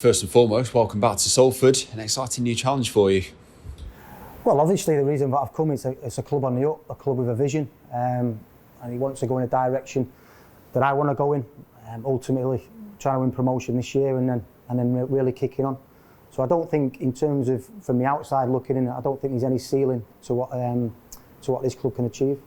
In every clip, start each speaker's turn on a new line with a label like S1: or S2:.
S1: First and foremost, welcome back to Salford. An exciting new challenge for you.
S2: Well, obviously the reason that I've come is it's a club on the up, a club with a vision, and he wants to go in a direction that I want to go in. Ultimately, trying to win promotion this year and then really kicking on. So I don't think, in terms of from the outside looking in, I don't think there's any ceiling to what this club can achieve.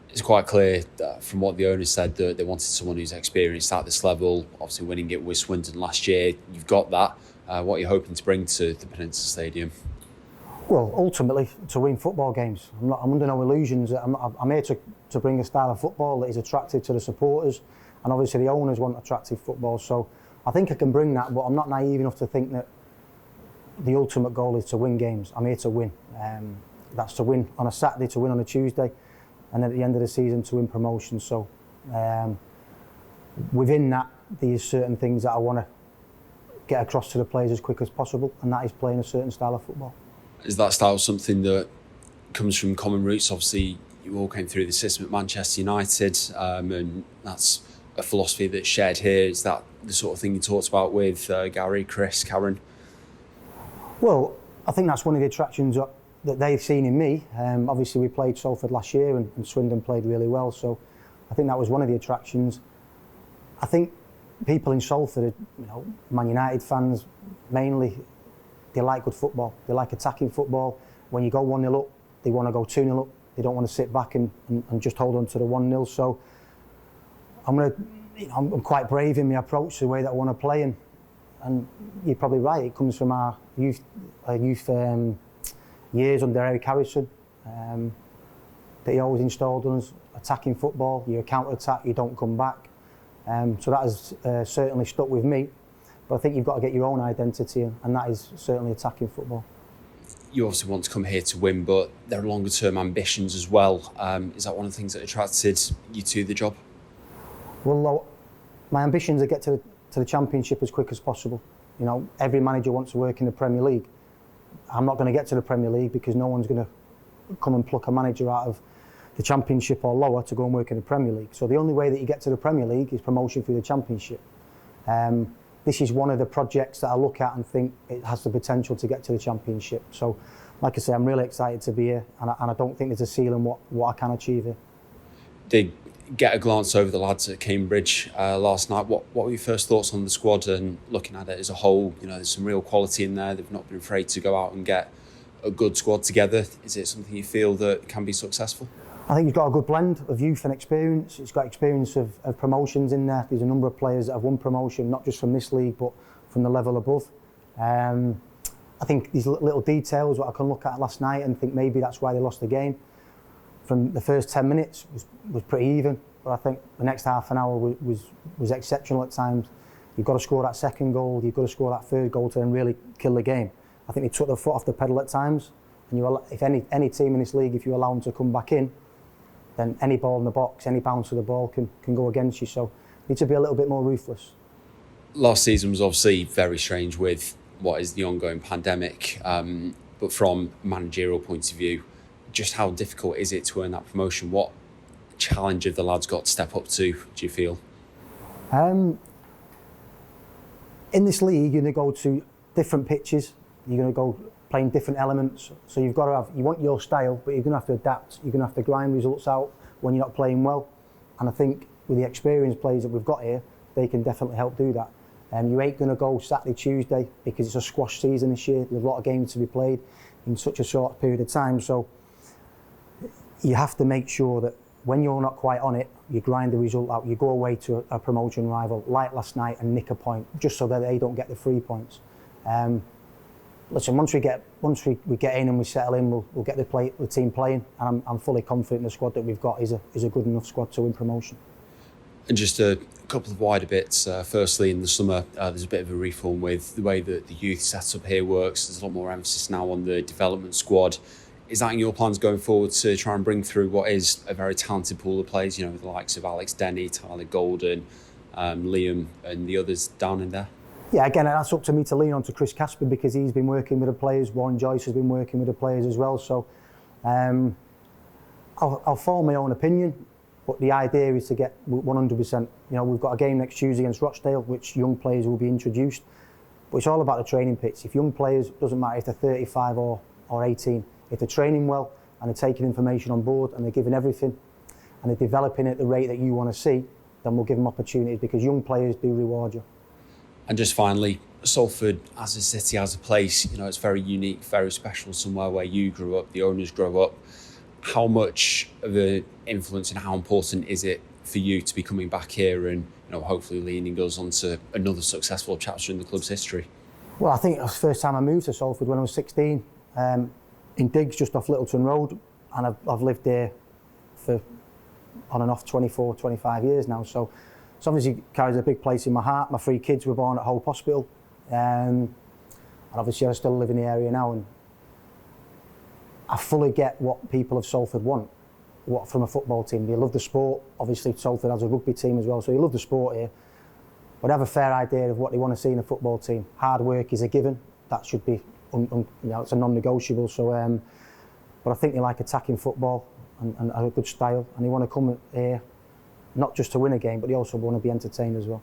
S1: It's quite clear that from what the owners said that they wanted someone who's experienced at this level. Obviously, winning it with Swindon last year, you've got that. What are you hoping to bring to the Peninsula Stadium?
S2: Well, ultimately, to win football games. I'm under no illusions. I'm here to bring a style of football that is attractive to the supporters, and obviously the owners want attractive football. So I think I can bring that, but I'm not naive enough to think that the ultimate goal is to win games. I'm here to win. That's to win on a Saturday, to win on a Tuesday, and at the end of the season to win promotion. So within that, there's certain things that I want to get across to the players as quick as possible, and that is playing a certain style of football.
S1: Is that style something that comes from common roots? Obviously, you all came through the system at Manchester United, and that's a philosophy that's shared here. Is that the sort of thing you talked about with Gary, Chris, Karen?
S2: Well, I think that's one of the attractions that they've seen in me. Obviously, we played Salford last year and Swindon played really well, so I think that was one of the attractions. I think people in Salford, Man United fans mainly, they like good football. They like attacking football. When you go 1-0 up, they want to go 2-0 up. They don't want to sit back and just hold on to the 1-0. So I'm quite brave in my approach to the way that I want to play, and you're probably right. It comes from our youth years under Eric Harrison, that he always installed on us. Attacking football, you counter-attack, you don't come back. So that has certainly stuck with me. But I think you've got to get your own identity, and that is certainly attacking football.
S1: You obviously want to come here to win, but there are longer term ambitions as well. Is that one of the things that attracted you to the job?
S2: Well, my ambitions are to get to the Championship as quick as possible. Every manager wants to work in the Premier League. I'm not going to get to the Premier League because no one's going to come and pluck a manager out of the Championship or lower to go and work in the Premier League. So the only way that you get to the Premier League is promotion through the Championship. This is one of the projects that I look at and think it has the potential to get to the Championship. So, like I say, I'm really excited to be here, and I don't think there's a ceiling what I can achieve here.
S1: Did get a glance over the lads at Cambridge last night. What were your first thoughts on the squad and looking at it as a whole? There's some real quality in there. They've not been afraid to go out and get a good squad together. Is it something you feel that can be successful?
S2: I think you've got a good blend of youth and experience. It's got experience of promotions in there. There's a number of players that have won promotion, not just from this league, but from the level above. I think these little details what I can look at last night and think maybe that's why they lost the game. From the first 10 minutes was pretty even, but I think the next half an hour was exceptional at times. You've got to score that second goal, you've got to score that third goal to then really kill the game. I think they took their foot off the pedal at times, and if any team in this league, if you allow them to come back in, then any ball in the box, any bounce of the ball can go against you. So you need to be a little bit more ruthless.
S1: Last season was obviously very strange with what is the ongoing pandemic, but from a managerial point of view, just how difficult is it to earn that promotion? What challenge have the lads got to step up to, do you feel?
S2: In this league, you're going to go to different pitches. You're going to go playing different elements. So you want your style, but you're going to have to adapt. You're going to have to grind results out when you're not playing well. And I think with the experienced players that we've got here, they can definitely help do that. You ain't going to go Saturday, Tuesday, because it's a squash season this year. There's a lot of games to be played in such a short period of time. So you have to make sure that when you're not quite on it, you grind the result out. You go away to a promotion rival like last night and nick a point, just so that they don't get the 3 points. Listen, once we get in and we settle in, we'll get the team playing, and I'm fully confident the squad that we've got is a good enough squad to win promotion.
S1: And just a couple of wider bits. Firstly, in the summer, there's a bit of a reform with the way that the youth setup here works. There's a lot more emphasis now on the development squad. Is that in your plans going forward to try and bring through what is a very talented pool of players, with the likes of Alex Denny, Tyler Golden, Liam and the others down in there?
S2: Yeah, again, that's up to me to lean on to Chris Casper because he's been working with the players. Warren Joyce has been working with the players as well. So I'll form my own opinion, but the idea is to get 100%. We've got a game next Tuesday against Rochdale, which young players will be introduced. But it's all about the training pitch. If young players, doesn't matter if they're 35 or 18, if they're training well and they're taking information on board and they're giving everything and they're developing at the rate that you want to see, then we'll give them opportunities, because young players do reward you.
S1: And just finally, Salford as a city, as a place, it's very unique, very special, somewhere where you grew up, the owners grew up. How much of an influence and how important is it for you to be coming back here and hopefully leading us on to another successful chapter in the club's history?
S2: Well, I think it was the first time I moved to Salford when I was 16, in Diggs, just off Littleton Road, and I've lived there for on and off 24, 25 years now, so it's obviously carries a big place in my heart. My 3 kids were born at Hope Hospital, and obviously I still live in the area now, and I fully get what people of Salford want from a football team. They love the sport. Obviously Salford has a rugby team as well, so they love the sport here, but have a fair idea of what they want to see in a football team. Hard work is a given. That should be, it's a non-negotiable. So, but I think they like attacking football and a good style, and they want to come here not just to win a game, but they also want to be entertained as well.